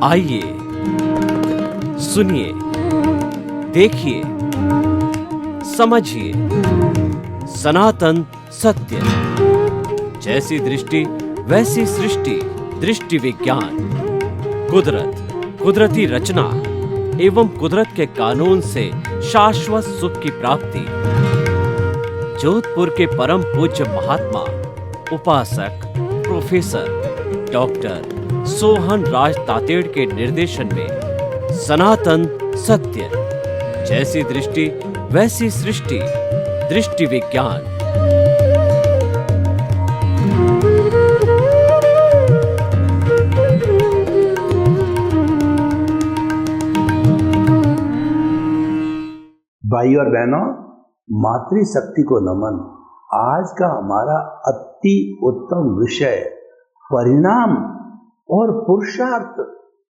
आइए सुनिए, देखिए, समझिए सनातन सत्य। जैसी दृष्टि वैसी सृष्टि, दृष्टि विज्ञान। कुदरत, कुदरती रचना एवं कुदरत के कानून से शाश्वत सुख की प्राप्ति। जोधपुर के परम पूज्य महात्मा उपासक प्रोफेसर डॉक्टर सोहन राज तातेड़ के निर्देशन में सनातन सत्य। जैसी दृष्टि वैसी सृष्टि, दृष्टि विज्ञान। भाई और बहनों, मातृशक्ति को नमन। आज का हमारा अति उत्तम विषय परिणाम और पुरुषार्थ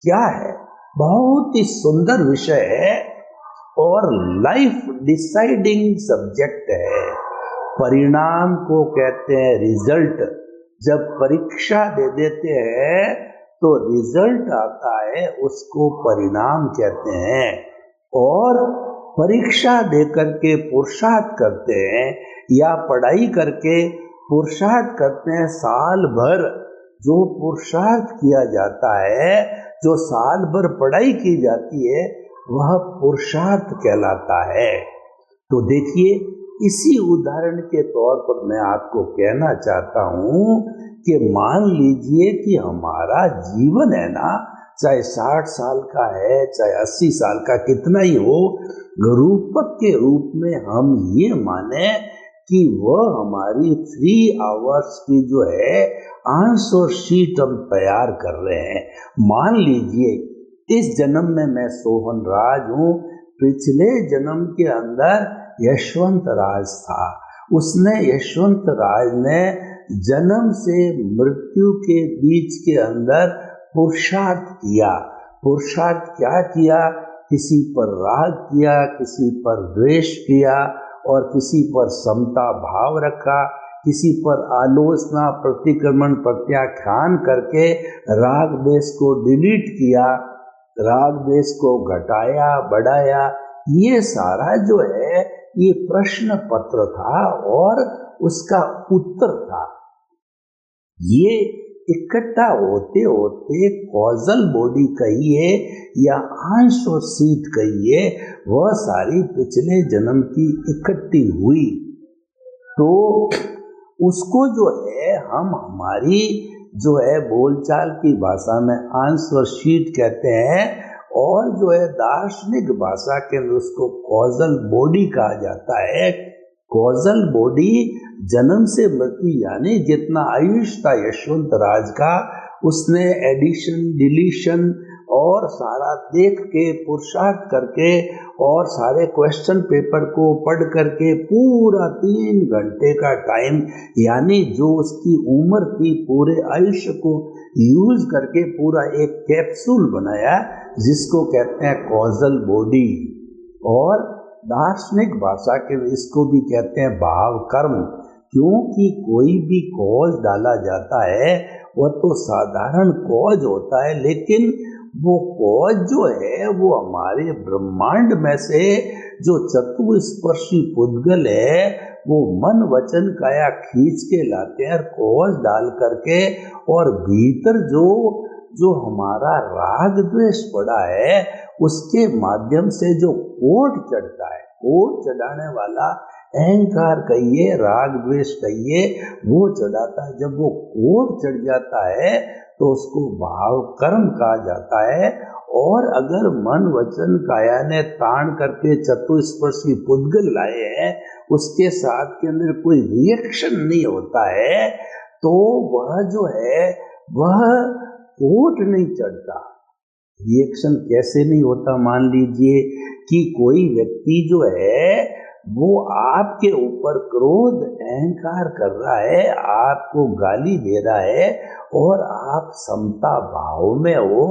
क्या है। बहुत ही सुंदर विषय है और लाइफ डिसाइडिंग सब्जेक्ट है। परिणाम को कहते हैं रिजल्ट। जब परीक्षा दे देते हैं तो रिजल्ट आता है, उसको परिणाम कहते हैं। और परीक्षा देकर के पुरुषार्थ करते हैं या पढ़ाई करके पुरुषार्थ करते हैं, साल भर जो पुरुषार्थ किया जाता है, जो साल भर पढ़ाई की जाती है, वह पुरुषार्थ कहलाता है। तो देखिए, इसी उदाहरण के तौर पर मैं आपको कहना चाहता हूं कि मान लीजिए कि हमारा जीवन है ना, चाहे 60 साल का है, चाहे 80 साल का, कितना ही हो, रूपक के रूप में हम ये माने कि वह हमारी 3 आवर्स की जो है आंसर शीट हम तैयार कर रहे हैं। मान लीजिए इस जन्म में मैं सोहन राज हूँ, पिछले जन्म के अंदर यशवंत राज था। उसने यशवंत राज ने जन्म से मृत्यु के बीच के अंदर पुरुषार्थ किया। पुरुषार्थ क्या किया? किसी पर राग किया, किसी पर द्वेष किया और किसी पर समता भाव रखा, किसी पर आलोचना प्रतिक्रमण प्रत्याख्यान करके राग द्वेष को डिलीट किया, राग द्वेष को घटाया बढ़ाया। ये सारा जो है ये प्रश्न पत्र था और उसका उत्तर था। ये इकट्ठा होते होते कॉजल बॉडी कहिए या आंसर शीट कहिए, वह सारी पिछले जन्म की इकट्ठी हुई। तो उसको जो है हम हमारी जो है बोलचाल की भाषा में आंसर शीट कहते हैं और जो है दार्शनिक भाषा के अंदर उसको कॉजल बॉडी कहा जाता है। कॉजल बॉडी जन्म से मृत्यु यानी जितना आयुष था यशवंत राज का, उसने एडिशन डिलीशन और सारा देख के पुरुषार्थ करके और सारे क्वेश्चन पेपर को पढ़ करके पूरा 3 घंटे का टाइम, यानी जो उसकी उम्र थी, पूरे आयुष्य को यूज करके पूरा एक कैप्सूल बनाया जिसको कहते हैं कॉजल बॉडी। और दार्शनिक भाषा के इसको भी कहते हैं भाव कर्म, क्योंकि कोई भी कॉज डाला जाता है वह तो साधारण कॉज होता है, लेकिन वो कॉज जो है वो हमारे ब्रह्मांड में से जो चतुस्पर्शी पुद्गल है वो मन वचन काया खींच के लाते हैं कॉज डाल करके, और भीतर जो हमारा राग द्वेष पड़ा है उसके माध्यम से जो कोट चढ़ता है, कोट चढ़ाने वाला अहंकार कहिए, राग द्वेष कहिए, वो चढ़ाता है। जब वो कोट चढ़ जाता है तो उसको भाव कर्म कहा जाता है। और अगर मन वचन काया ने तान करके चतुस्पर्शी पुद्गल लाए हैं, उसके साथ के अंदर कोई रिएक्शन नहीं होता है, तो वह जो है वह कोट नहीं चढ़ता। रिएक्शन कैसे नहीं होता? मान लीजिए कि कोई व्यक्ति जो है वो आपके ऊपर क्रोध अहंकार कर रहा है, आपको गाली दे रहा है और आप समता भाव में हो,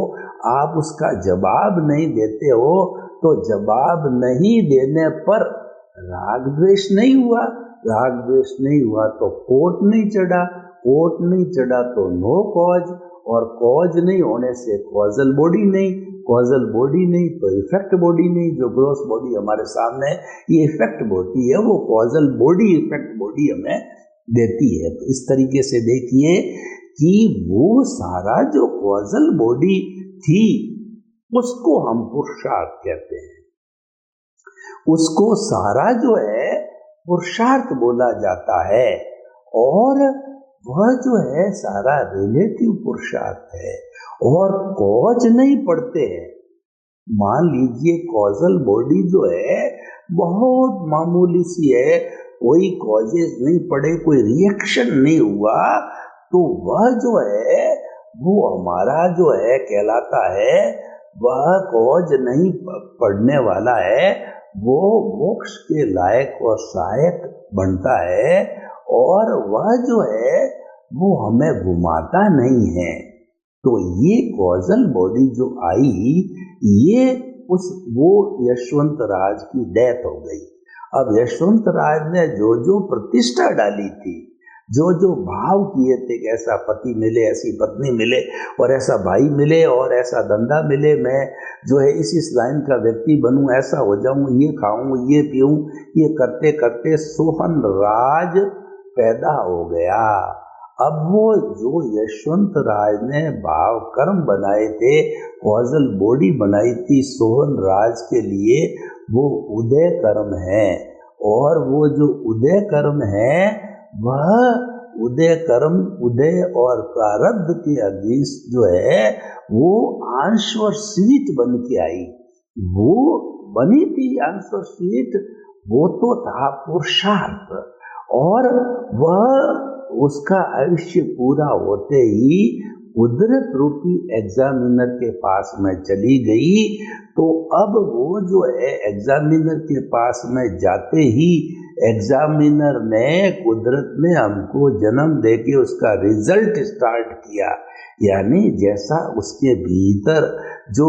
आप उसका जवाब नहीं देते हो, तो जवाब नहीं देने पर राग द्वेष नहीं हुआ, राग द्वेष नहीं हुआ तो कोट नहीं चढ़ा, कोट नहीं चढ़ा तो नो कॉज, और कॉज नहीं होने से कॉजल बॉडी नहीं, कॉजल बॉडी नहीं तो इफेक्ट बॉडी नहीं। जो ग्रॉस बॉडी हमारे सामने है ये इफेक्ट बॉडी है, वो कॉजल बॉडी इफेक्ट बॉडी हमें देती है। तो इस तरीके से देखिए कि वो सारा जो कॉजल बॉडी थी उसको हम पुरुषार्थ कहते हैं, उसको सारा जो है पुरुषार्थ बोला जाता है। और वह जो है सारा रिलेटिव पुरुषार्थ है और कॉज नहीं पढ़ते हैं। मान लीजिए कॉजल बॉडी जो है बहुत मामूली सी है, कोई कॉजेज नहीं पड़े, कोई रिएक्शन नहीं हुआ, तो वह जो है वो हमारा जो है कहलाता है, वह कॉज नहीं पढ़ने वाला है, वो मोक्ष के लायक और सहायक बनता है और वह जो है वो हमें घुमाता नहीं है। तो ये कॉजल बॉडी जो आई ये वो यशवंत राज की डेथ हो गई। अब यशवंत राज ने जो जो प्रतिष्ठा डाली थी, जो जो भाव किए थे कि ऐसा पति मिले, ऐसी पत्नी मिले और ऐसा भाई मिले और ऐसा धंधा मिले, मैं जो है इस लाइन का व्यक्ति बनूं, ऐसा हो जाऊं, ये खाऊं, ये पीऊं, ये करते करते सोहन राज पैदा हो गया। अब वो जो यशवंत राज ने भाव कर्म बनाए थे, कॉजल बॉडी बनाई थी सोहन राज के लिए, वो उदय कर्म है। और वो जो उदय कर्म है वह उदय कर्म उदय और प्रारब्ध के अगेंस्ट जो है वो अंश और सीट बन के आई। वो बनी थी अंश और सीट, वो तो था पुरुषार्थ। और वह उसका आयुष्य पूरा होते ही कुदरत रूपी एग्जामिनर के पास में चली गई। तो अब वो जो है एग्जामिनर के पास में जाते ही एग्जामिनर ने कुदरत ने हमको जन्म देके उसका रिजल्ट स्टार्ट किया, यानी जैसा उसके भीतर जो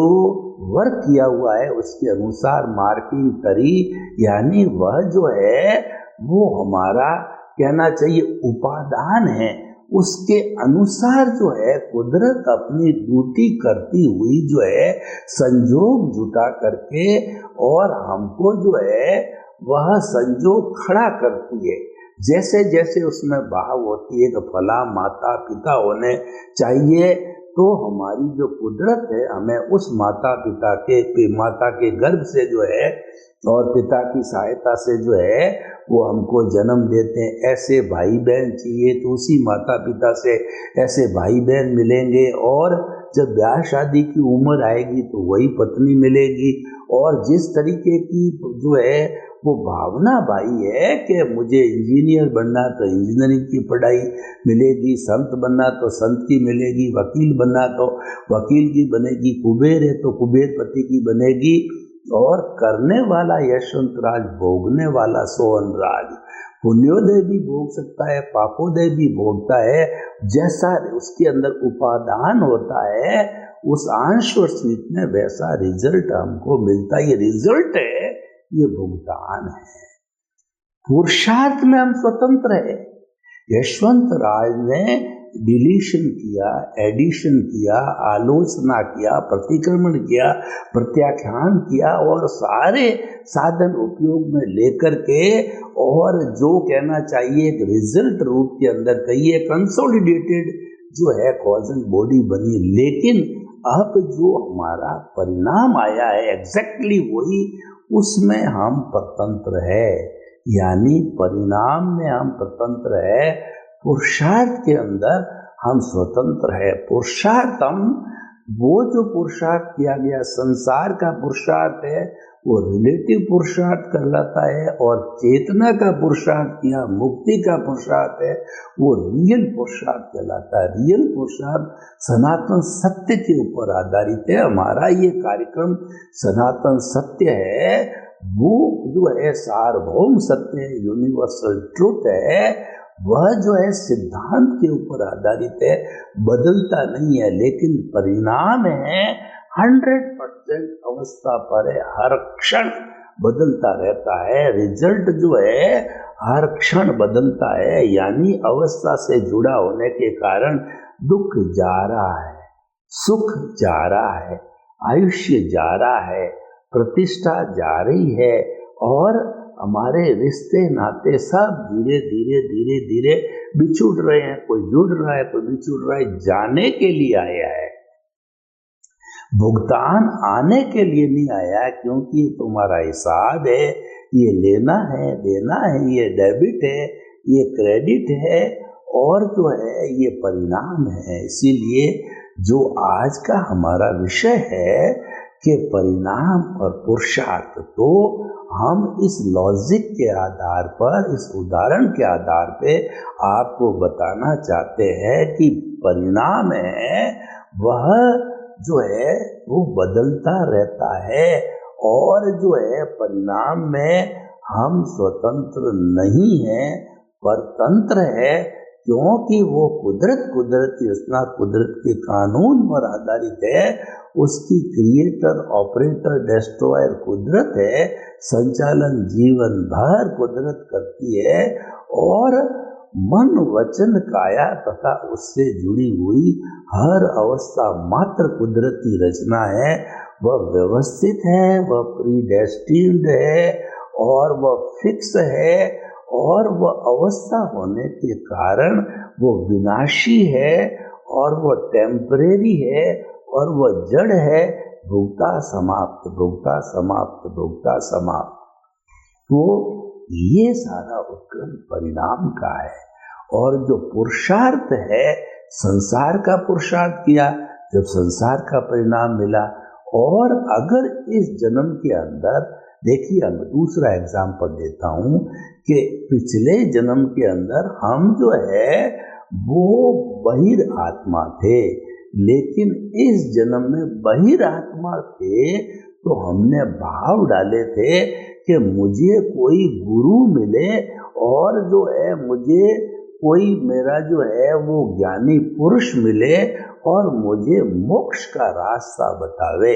वर्क किया हुआ है उसके अनुसार मार्किंग करी, यानी वह जो है वो हमारा कहना चाहिए उपादान है, उसके अनुसार जो है कुदरत अपनी ड्यूटी करती हुई जो है संजोग जुटा करके और हमको जो है वह संजोग खड़ा करती है। जैसे जैसे उसमें भाव होती है कि फला माता पिता होने चाहिए, तो हमारी जो कुदरत है हमें उस माता के गर्भ से जो है और पिता की सहायता से जो है वो हमको जन्म देते हैं। ऐसे भाई बहन चाहिए तो उसी माता पिता से ऐसे भाई बहन मिलेंगे, और जब ब्याह शादी की उम्र आएगी तो वही पत्नी मिलेगी। और जिस तरीके की जो है वो भावना भाई है कि मुझे इंजीनियर बनना तो इंजीनियरिंग की पढ़ाई मिलेगी, संत बनना तो संत की मिलेगी, वकील बनना तो वकील की बनेगी, कुबेर है तो कुबेर पति की बनेगी। और करने वाला यशवंत राज, भोगने वाला सोहन राज। पुण्योदय भी भोग सकता है, पापोदय भी भोगता है। जैसा उसके अंदर उपादान होता है उस अंश और सीट में वैसा रिजल्ट हमको मिलता है। ये रिजल्ट है, ये भुगतान है। पुरुषार्थ में हम स्वतंत्र है। यशवंत राज ने डिलीशन किया, एडिशन किया, आलोचना किया, प्रतिक्रमण किया, प्रत्याख्यान किया और सारे साधन उपयोग में लेकर के, और जो कहना चाहिए एक रिजल्ट रूप के अंदर कहिए कंसोलिडेटेड जो है कॉजल बॉडी बनी। लेकिन अब जो हमारा परिणाम आया है एग्जैक्टली वही, उसमें हम स्वतंत्र है, यानी परिणाम में हम स्वतंत्र है। पुरुषार्थ के अंदर हम स्वतंत्र है। पुरुषार्थ हम वो जो पुरुषार्थ किया गया संसार का पुरुषार्थ है वो रिलेटिव पुरुषार्थ कहलाता है, और चेतना का पुरुषार्थ किया मुक्ति का पुरुषार्थ है वो रियल पुरुषार्थ कहलाता है। रियल पुरुषार्थ सनातन सत्य के ऊपर आधारित है। हमारा ये कार्यक्रम सनातन सत्य है, वो जो है सार्वभौम सत्य है, यूनिवर्सल ट्रुथ है, वह जो है सिद्धांत के ऊपर आधारित है, बदलता नहीं है। लेकिन परिणाम है 100% अवस्था पर है, हर क्षण बदलता रहता है। रिजल्ट जो है हर क्षण बदलता है, यानी अवस्था से जुड़ा होने के कारण दुख जा रहा है। सुख जा रहा है, आयुष्य जा रहा है, प्रतिष्ठा जा रही है और हमारे रिश्ते नाते सब धीरे धीरे धीरे धीरे बिछुड़ रहे हैं। कोई जुड़ रहा है, कोई बिछुड़ रहा है। जाने के लिए आया है, भुगतान आने के लिए नहीं आया, क्योंकि तुम्हारा हिसाब है, ये लेना है, देना है, ये डेबिट है, ये क्रेडिट है और जो है ये परिणाम है। इसीलिए जो आज का हमारा विषय है कि परिणाम और पुरुषार्थ, तो हम इस लॉजिक के आधार पर, इस उदाहरण के आधार पे आपको बताना चाहते हैं कि परिणाम है वह जो है वो बदलता रहता है और जो है परिणाम में हम स्वतंत्र नहीं हैं, परतंत्र है, क्योंकि वो कुदरती रचना, कुदरत के कानून पर आधारित है। उसकी क्रिएटर, ऑपरेटर, डिस्ट्रॉयर कुदरत है। संचालन जीवन भर कुदरत करती है और मन, वचन, काया तथा उससे जुड़ी हुई हर अवस्था मात्र कुदरती रचना है। वह व्यवस्थित है, वह प्रीडेस्टिन्ड है और वह फिक्स है और वह अवस्था होने के कारण वो विनाशी है और वह टेम्परेरी है और वह जड़ है। भुगता समाप्त, भुगता समाप्त, भुगता समाप्त। तो ये सारा उपक्रम परिणाम का है। और जो पुरुषार्थ है, संसार का पुरुषार्थ किया, जब संसार का परिणाम मिला। और अगर इस जन्म के अंदर, देखिए मैं दूसरा एग्जाम्पल देता हूँ कि पिछले जन्म के अंदर हम जो है वो बहिर आत्मा थे, लेकिन इस जन्म में बहिर आत्मा थे तो हमने भाव डाले थे कि मुझे कोई गुरु मिले और जो है मुझे कोई मेरा जो है वो ज्ञानी पुरुष मिले और मुझे मोक्ष का रास्ता बतावे,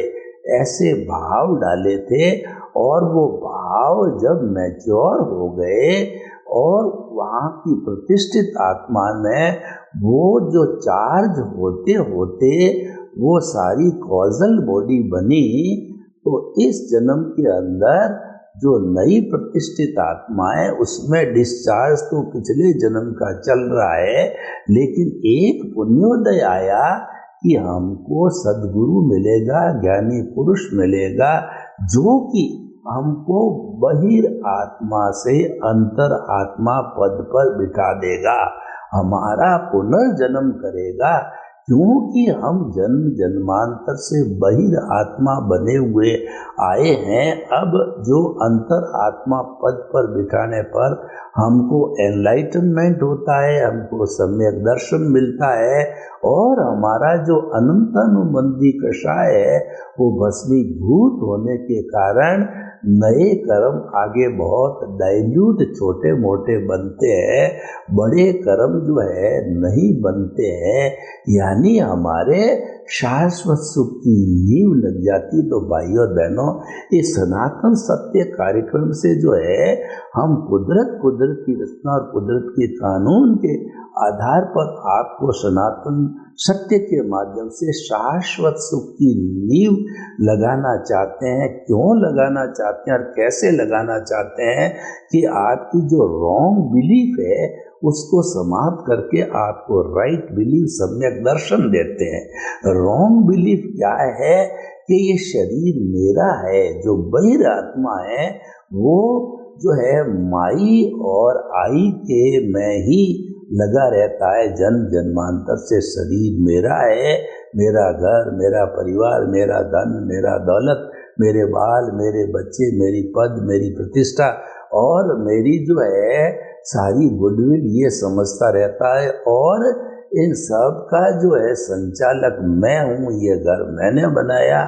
ऐसे भाव डाले थे। और वो भाव जब मैच्योर हो गए और वहाँ की प्रतिष्ठित आत्मा में वो जो चार्ज होते होते वो सारी कॉजल बॉडी बनी, तो इस जन्म के अंदर जो नई प्रतिष्ठित आत्मा है उसमें डिस्चार्ज तो पिछले जन्म का चल रहा है, लेकिन एक पुण्योदय आया कि हमको सद्गुरु मिलेगा, ज्ञानी पुरुष मिलेगा, जो कि हमको बहिर आत्मा से अंतर आत्मा पद पर बिठा देगा, हमारा पुनर्जन्म करेगा। क्योंकि हम जन्म जन्मांतर से बहिर आत्मा बने हुए आए हैं। अब जो अंतर आत्मा पद पर बिठाने पर हमको एनलाइटनमेंट होता है, हमको सम्यक दर्शन मिलता है और हमारा जो अनंतानुबंधी कषाय है वो भस्मीभूत होने के कारण नए कर्म आगे बहुत डाइल्यूट छोटे मोटे बनते हैं, बड़े कर्म जो है नहीं बनते हैं, यानी हमारे शाश्वत सुख की नींव लग जाती। तो भाइयों बहनों, इस सनातन सत्य कार्यक्रम से जो है हम कुदरत की रचना और कुदरत के कानून के आधार पर आपको सनातन सत्य के माध्यम से शाश्वत सुख की नींव लगाना चाहते हैं। क्यों लगाना चाहते हैं और कैसे लगाना चाहते हैं कि आपकी जो रॉन्ग बिलीफ है उसको समाप्त करके आपको राइट बिलीफ, सम्यक दर्शन देते हैं। रॉन्ग बिलीफ क्या है कि ये शरीर मेरा है, जो बहिर आत्मा है वो जो है माई और आई के मैं ही लगा रहता है, जन्म जन्मांतर से शरीर मेरा है, मेरा घर, मेरा परिवार, मेरा धन, मेरा दौलत, मेरे बाल, मेरे बच्चे, मेरी पद, मेरी प्रतिष्ठा और मेरी जो है सारी गुडविल, ये समझता रहता है। और इन सब का जो है संचालक मैं हूँ, ये घर मैंने बनाया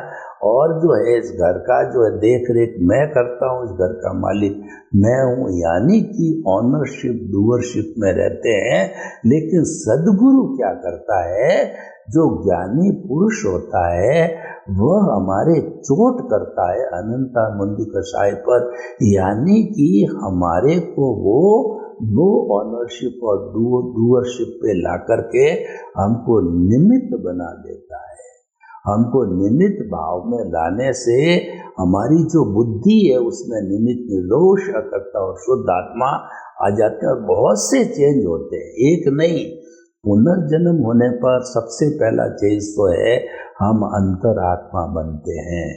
और जो है इस घर का जो है देख रेख मैं करता हूँ, इस घर का मालिक मैं हूँ, यानी कि ऑनरशिप डूअरशिप में रहते हैं। लेकिन सद्गुरु क्या करता है, जो ज्ञानी पुरुष होता है वह हमारे चोट करता है अनंतानंद कषाय पर, यानी कि हमारे को वो नो ऑनरशिप और डूअरशिप पे ला करके हमको निमित्त बना देता है। हमको निमित्त भाव में लाने से हमारी जो बुद्धि है उसमें निमित्त निर्दोष अकर्ता और शुद्ध आत्मा आ जाते हैं और बहुत से चेंज होते हैं, एक नहीं। पुनर्जन्म होने पर सबसे पहला चेंज तो है हम अंतरात्मा बनते हैं।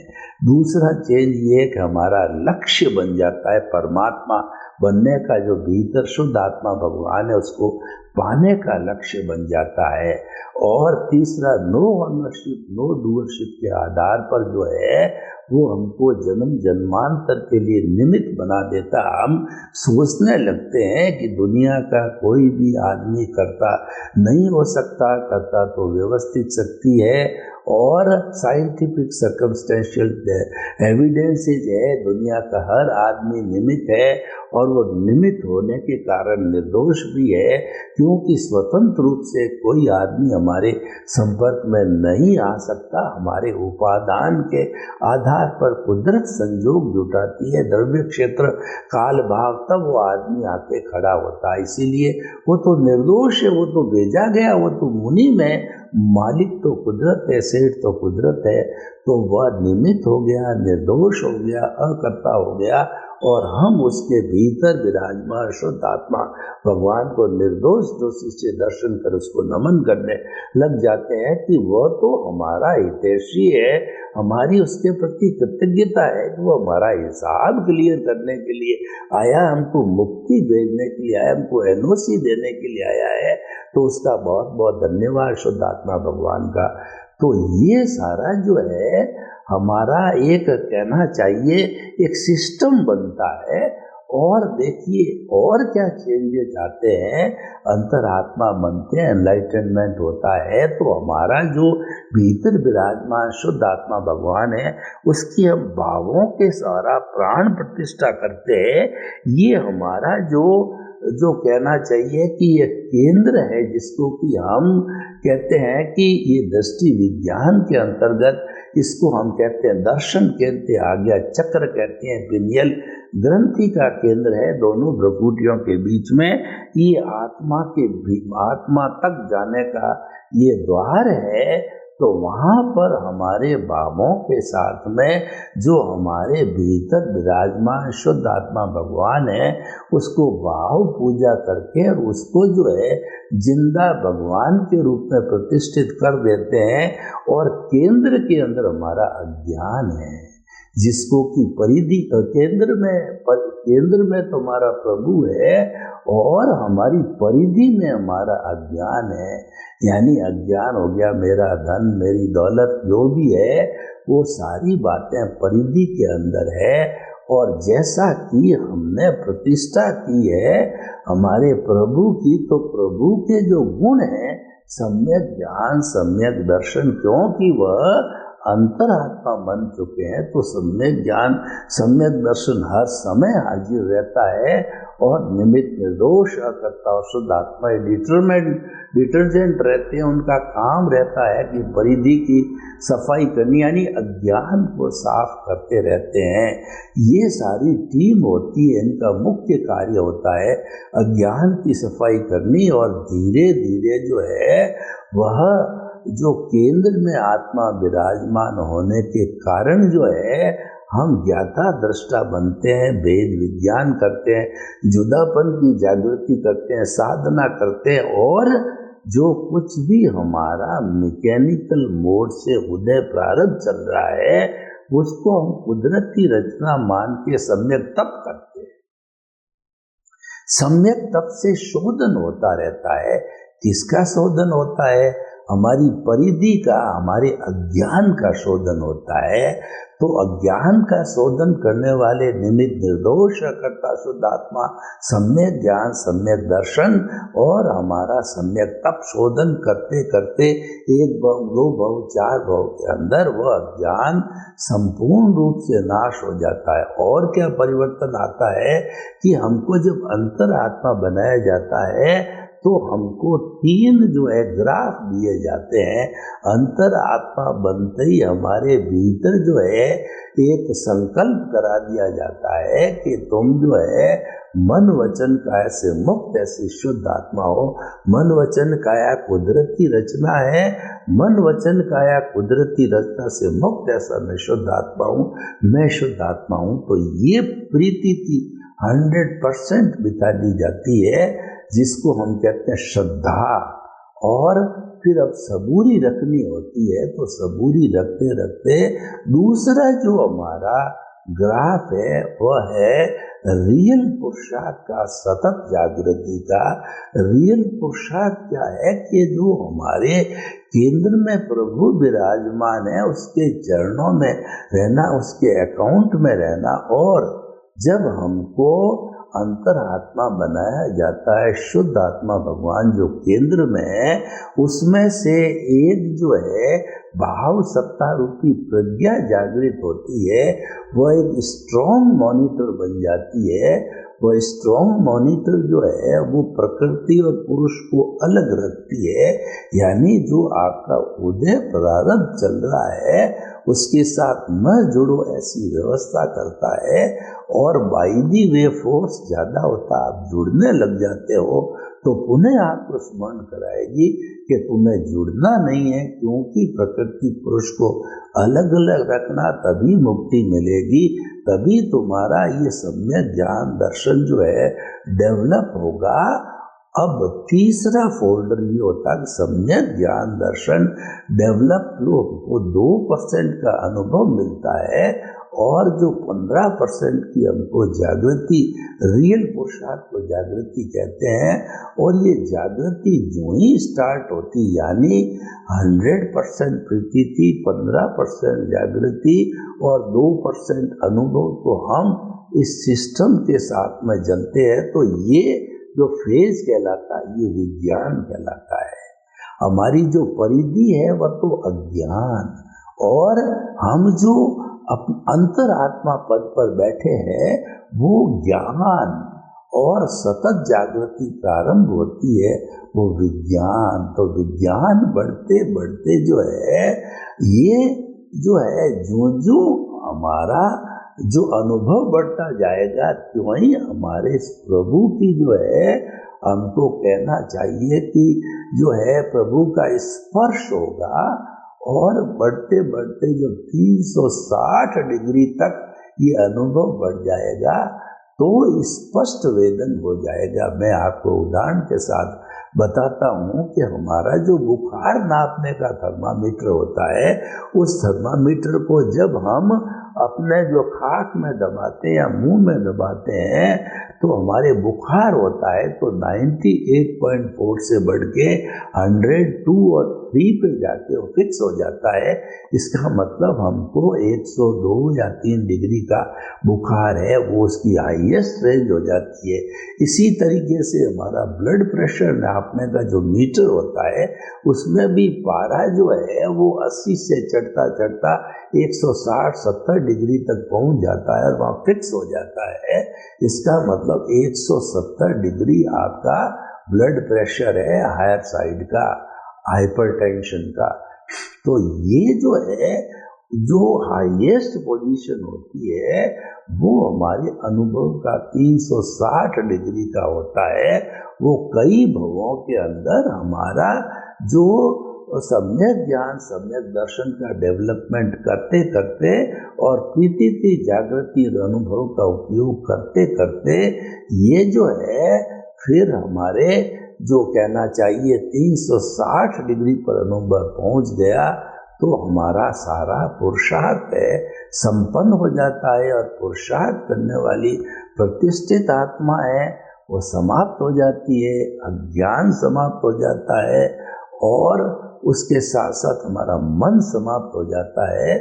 दूसरा चेंज ये कि हमारा लक्ष्य बन जाता है परमात्मा बनने का, जो भीतर शुद्ध आत्मा भगवान है उसको पाने का लक्ष्य बन जाता है। और तीसरा नो ऑनरशिप नो डूअरशिप के आधार पर जो है वो हमको जन्म जन्मांतर के लिए निमित्त बना देता। हम सोचने लगते हैं कि दुनिया का कोई भी आदमी करता नहीं हो सकता, करता तो व्यवस्थित शक्ति है और साइंटिफिक सर्कमस्टेंशियल एविडेंसेज है, दुनिया का हर आदमी निमित्त है और वो निमित्त होने के कारण निर्दोष भी है, क्योंकि स्वतंत्र रूप से कोई आदमी हमारे संपर्क में नहीं आ सकता। हमारे उपादान के आधार पर कुदरत संयोग जुटाती है, द्रव्य क्षेत्र काल भाव, तब वो आदमी आके खड़ा होता है। इसीलिए वो तो निर्दोष है, वो तो भेजा गया, वो तो मुनि में मालिक तो कुदरत है, सेठ तो कुदरत है, तो वह निमित्त हो गया, निर्दोष हो गया, अकर्ता हो गया और हम उसके भीतर विराजमान शुद्ध आत्मा भगवान को निर्दोष दोषी से दर्शन कर उसको नमन करने लग जाते हैं कि वह तो हमारा हितैषी है, हमारी उसके प्रति कृतज्ञता है कि वो हमारा हिसाब क्लियर करने के लिए आया, हमको मुक्ति भेजने के लिए आया, हमको एनओसी देने के लिए आया है, तो उसका बहुत बहुत धन्यवाद शुद्ध आत्मा भगवान का। तो ये सारा जो है हमारा एक कहना चाहिए एक सिस्टम बनता है। और देखिए और क्या चेंजेस आते हैं, अंतरात्मा बनते हैं, एनलाइटनमेंट होता है, तो हमारा जो भीतर विराजमान शुद्ध आत्मा भगवान है उसकी हम भावों के सारा प्राण प्रतिष्ठा करते हैं। ये हमारा जो कहना चाहिए कि ये केंद्र है, जिसको कि हम कहते हैं कि ये दृष्टि विज्ञान के अंतर्गत इसको हम कहते हैं दर्शन केंद्र, आज्ञा चक्र कहते हैं, पिनियल ग्रंथि का केंद्र है दोनों भ्रुकुटियों के बीच में। ये आत्मा तक जाने का ये द्वार है। तो वहाँ पर हमारे भावों के साथ में जो हमारे भीतर विराजमान शुद्ध आत्मा भगवान है उसको भाव पूजा करके और उसको जो है जिंदा भगवान के रूप में प्रतिष्ठित कर देते हैं। और केंद्र के अंदर हमारा अज्ञान है, जिसको कि परिधि केंद्र में तुम्हारा प्रभु है और हमारी परिधि में हमारा अज्ञान है। यानी अज्ञान हो गया मेरा धन, मेरी दौलत, जो भी है वो सारी बातें परिधि के अंदर है। और जैसा कि हमने प्रतिष्ठा की है हमारे प्रभु की, तो प्रभु के जो गुण हैं सम्यक ज्ञान सम्यक दर्शन, क्योंकि वह अंतरात्मा बन चुके हैं, तो सम्यक ज्ञान सम्यक दर्शन हर समय हाजिर रहता है। और निमित्त निर्दोष अकर्ता और शुद्ध आत्मा डिटर्जेंट रहते हैं, उनका काम रहता है कि परिधि की सफाई करनी, यानी अज्ञान को साफ करते रहते हैं। ये सारी टीम होती है, इनका मुख्य कार्य होता है अज्ञान की सफाई करनी। और धीरे धीरे जो है वह जो केंद्र में आत्मा विराजमान होने के कारण जो है हम ज्ञाता दृष्टा बनते हैं, वेद विज्ञान करते हैं, जुदापन की जागृति करते हैं, साधना करते हैं। और जो कुछ भी हमारा मैकेनिकल मोड से उदय प्रारंभ चल रहा है उसको हम कुदरत की रचना मान के सम्यक तप करते हैं। सम्यक तप से शोधन होता रहता है। किसका शोधन होता है? हमारी परिधि का, हमारे अज्ञान का शोधन होता है। तो अज्ञान का शोधन करने वाले निमित्त निर्दोष अकर्ता शुद्ध आत्मा सम्यक ज्ञान सम्यक दर्शन और हमारा सम्यक तप शोधन करते करते एक भव दो भव चार भव के अंदर वह अज्ञान संपूर्ण रूप से नाश हो जाता है। और क्या परिवर्तन आता है कि हमको जब अंतरात्मा बनाया जाता है तो हमको 3 जो है ग्राफ दिए जाते हैं। अंतर आत्मा बनते ही हमारे भीतर जो है एक संकल्प करा दिया जाता है कि तुम जो है मन वचन काया से मुक्त ऐसी शुद्ध आत्मा हो। मन वचन काया कुदरती रचना है, मन वचन काया कुदरती रचना से मुक्त ऐसा मैं शुद्ध आत्मा हूँ, मैं शुद्ध आत्मा हूँ। तो ये प्रीति थी 100% बिता दी जाती है, जिसको हम कहते हैं श्रद्धा। और फिर अब सबूरी रखनी होती है, तो सबूरी रखते रखते दूसरा जो हमारा ग्राफ है वह है रियल पुरुषार्थ का, सतत जागृति का। रियल पुरुषार्थ क्या है कि जो हमारे केंद्र में प्रभु विराजमान है उसके चरणों में रहना, उसके अकाउंट में रहना। और जब हमको अंतरात्मा बनाया जाता है, शुद्ध आत्मा भगवान जो केंद्र में है, उसमें से एक जो है भाव सत्ता रूपी प्रज्ञा जागृत होती है, वह एक स्ट्रॉन्ग मॉनिटर बन जाती है। वह स्ट्रॉन्ग मॉनिटर जो है वो प्रकृति और पुरुष को अलग रखती है। यानी जो आपका उदय प्रारब्ध चल रहा है उसके साथ न जुड़ो ऐसी व्यवस्था करता है। और बाई दी वे फोर्स ज्यादा होता, आप जुड़ने लग जाते हो तो पुनः आपको स्मरण कराएगी कि तुम्हें जुड़ना नहीं है, क्योंकि प्रकृति पुरुष को अलग अलग रखना, तभी मुक्ति मिलेगी, तभी तुम्हारा ये सम्यक ज्ञान दर्शन जो है डेवलप होगा। अब तीसरा फोल्डर ये होता है कि सम्यक ज्ञान दर्शन डेवलप वो 2% का अनुभव मिलता है, और जो 15% की हमको जागृति, रियल पुरुषार्थ को जागृति कहते हैं। और ये जागृति जो ही स्टार्ट होती, यानी 100% प्रतीति, 15% जागृति और 2% अनुभव, तो हम इस सिस्टम के साथ में चलते हैं। तो ये जो फेज कहलाता है ये विज्ञान कहलाता है। हमारी जो परिधि है वह तो अज्ञान, और हम जो अंतरात्मा पद पर बैठे हैं वो ज्ञान, और सतत जागृति प्रारंभ होती है वो विज्ञान। तो विज्ञान बढ़ते बढ़ते जो है ये जो है जो हमारा जो अनुभव बढ़ता जाएगा, त्यों ही हमारे प्रभु की जो है हमको कहना चाहिए कि जो है प्रभु का स्पर्श होगा। और बढ़ते बढ़ते जो 360 डिग्री तक ये अनुभव बढ़ जाएगा तो स्पष्ट वेदन हो जाएगा। मैं आपको उदाहरण के साथ बताता हूँ कि हमारा जो बुखार नापने का थर्मामीटर होता है, उस थर्मामीटर को जब हम अपने जो खाक में दबाते हैं या मुंह में दबाते हैं तो हमारे बुखार होता है, तो 98.4 से बढ़ के 102 और 3 पे जाके वो फिक्स हो जाता है। इसका मतलब हमको 102 या 3 डिग्री का बुखार है, वो उसकी हाईएस्ट रेंज हो जाती है। इसी तरीके से हमारा ब्लड प्रेशर नापने का जो मीटर होता है उसमें भी पारा जो है वो 80 से चढ़ता चढ़ता 160-70 डिग्री तक पहुंच जाता है और वहाँ फिक्स हो जाता है। इसका मतलब 170 डिग्री आपका ब्लड प्रेशर है, हायर साइड का, हाइपरटेंशन का। तो ये जो है जो हाईएस्ट पोजीशन होती है वो हमारे अनुभव का 360 डिग्री का होता है। वो कई भवों के अंदर हमारा जो सम्यक ज्ञान, सम्यक दर्शन का डेवलपमेंट करते करते और प्रीति जागृति अनुभव का उपयोग करते करते ये जो है फिर हमारे जो कहना चाहिए 360 डिग्री पर अनुभव पहुंच गया तो हमारा सारा पुरुषार्थ है संपन्न हो जाता है। और पुरुषार्थ करने वाली प्रतिष्ठित आत्मा है वो समाप्त हो जाती है, अज्ञान समाप्त हो जाता है और उसके साथ साथ हमारा मन समाप्त हो जाता है।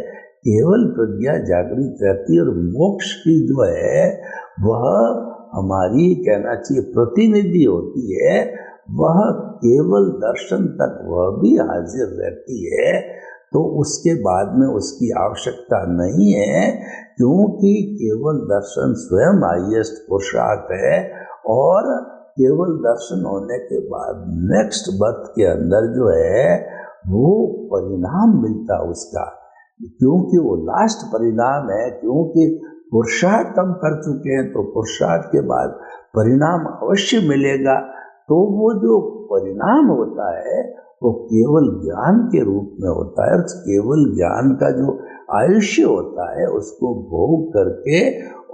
केवल प्रज्ञा जागृत रहती है और मोक्ष की जो है वह हमारी कहना चाहिए प्रतिनिधि होती है, वह केवल दर्शन तक वह भी हाजिर रहती है। तो उसके बाद में उसकी आवश्यकता नहीं है, क्योंकि केवल दर्शन स्वयं हाईएस्ट पुरुषार्थ है और केवल दर्शन होने के बाद नेक्स्ट बर्थ के अंदर जो है वो परिणाम मिलता उसका, क्योंकि वो लास्ट परिणाम है, क्योंकि पुरुषार्थ हम कर चुके हैं तो पुरुषार्थ के बाद परिणाम अवश्य मिलेगा। तो वो जो परिणाम होता है वो केवल ज्ञान के रूप में होता है, और केवल ज्ञान का जो आयुष्य होता है उसको भोग करके,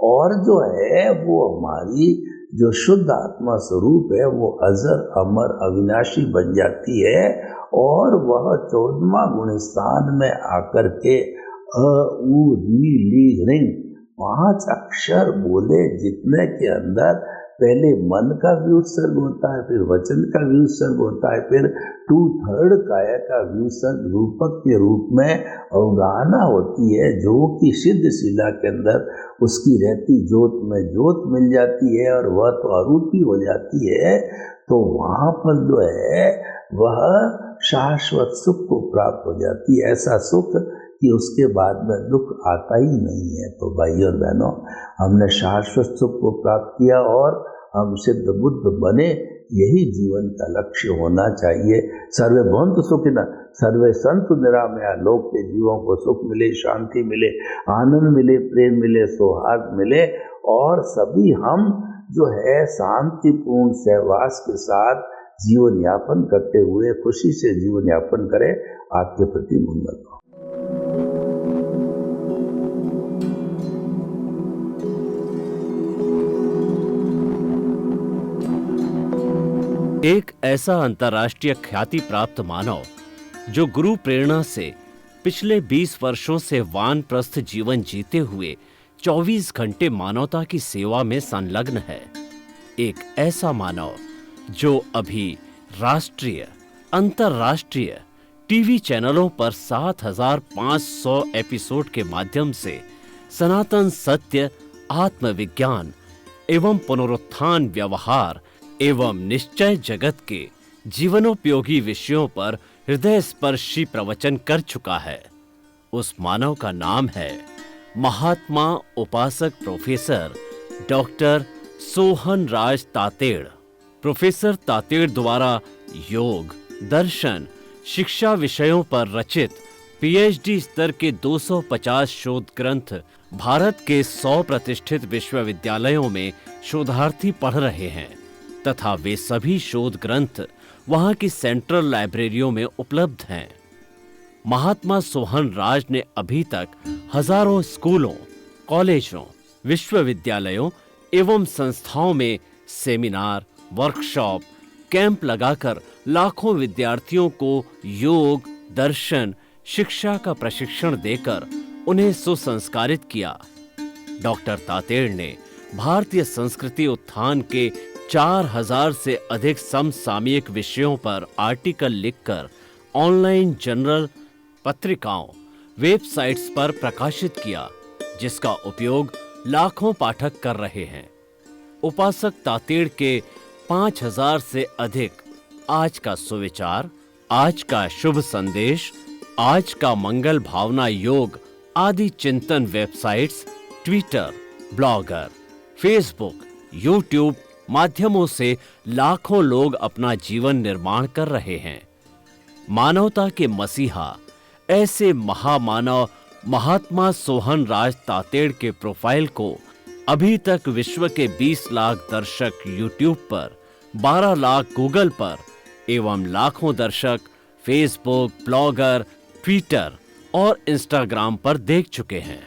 और जो है वो हमारी जो शुद्ध आत्मा स्वरूप है वो अजर अमर अविनाशी बन जाती है, और वह 14वां गुण स्थान में आकर के अ उ री ली रिंग 5 अक्षर बोले, जितने के अंदर पहले मन का भी उत्सर्ग होता है, फिर वचन का भी उत्सर्ग होता है, फिर 2/3 काया का भी उत्सर्ग रूपक के रूप में अवगाहना होती है, जो कि सिद्ध शिला के अंदर उसकी रहती ज्योत में ज्योत मिल जाती है और वह तो अरूपी हो जाती है। तो वहाँ पर जो है वह शाश्वत सुख को प्राप्त हो जाती है, ऐसा सुख कि उसके बाद में दुख आता ही नहीं है। तो भाइयों और बहनों, हमने शाश्वत सुख को प्राप्त किया और हम सिद्ध बुद्ध बने, यही जीवन का लक्ष्य होना चाहिए। सर्वे भवन्तु सुखिनः, सर्वे सन्तु निरामया, लोक के जीवों को सुख मिले, शांति मिले, आनंद मिले, प्रेम मिले, सौहार्द मिले, और सभी हम जो है शांतिपूर्ण सहवास के साथ जीवन यापन करते हुए खुशी से जीवन यापन करें। आपके प्रति मंगल हो। एक ऐसा अंतर्राष्ट्रीय ख्याति प्राप्त मानव जो गुरु प्रेरणा से पिछले 20 वर्षों से वानप्रस्थ जीवन जीते हुए 24 घंटे मानवता की सेवा में संलग्न है। एक ऐसा मानव जो अभी राष्ट्रीय, अंतर्राष्ट्रीय टीवी चैनलों पर 7,500 एपिसोड के माध्यम से सनातन सत्य, आत्मविज्ञान एवं पुनरुत्थान, व्यवहार एवं निश्चय जगत के जीवनोपयोगी विषयों पर हृदय स्पर्शी प्रवचन कर चुका है। उस मानव का नाम है महात्मा उपासक प्रोफेसर डॉक्टर सोहन राज तातेड़। प्रोफेसर तातेड़ द्वारा योग, दर्शन, शिक्षा विषयों पर रचित पीएचडी स्तर के 250 शोध ग्रंथ भारत के 100 प्रतिष्ठित विश्वविद्यालयों में शोधार्थी पढ़ रहे हैं, तथा वे सभी शोध ग्रंथ वहां की सेंट्रल लाइब्रेरियों में उपलब्ध हैं। महात्मा सोहन राज ने अभी तक हजारों स्कूलों, कॉलेजों, विश्वविद्यालयों एवं संस्थाओं में सेमिनार, वर्कशॉप, कैंप लगाकर लाखों विद्यार्थियों को योग, दर्शन, शिक्षा का प्रशिक्षण देकर उन्हें सुसंस्कारित किया। डॉक्टर तातेड़ ने भारतीय संस्कृति उत्थान के 4000 से अधिक समसामयिक विषयों पर आर्टिकल लिखकर ऑनलाइन जर्नल, पत्रिकाओं, वेबसाइट्स पर प्रकाशित किया, जिसका उपयोग लाखों पाठक कर रहे हैं। उपासक तातेड़ के 5000 से अधिक आज का सुविचार, आज का शुभ संदेश, आज का मंगल भावना योग आदि चिंतन websites, Twitter, blogger, Facebook, YouTube माध्यमों से लाखों लोग अपना जीवन निर्माण कर रहे हैं। मानवता के मसीहा ऐसे महामानव महात्मा सोहन राज तातेड़ के प्रोफाइल को अभी तक विश्व के 20 लाख दर्शक यूट्यूब पर, 12 लाख गूगल पर एवं लाखों दर्शक फेसबुक, ब्लॉगर, ट्विटर और इंस्टाग्राम पर देख चुके हैं।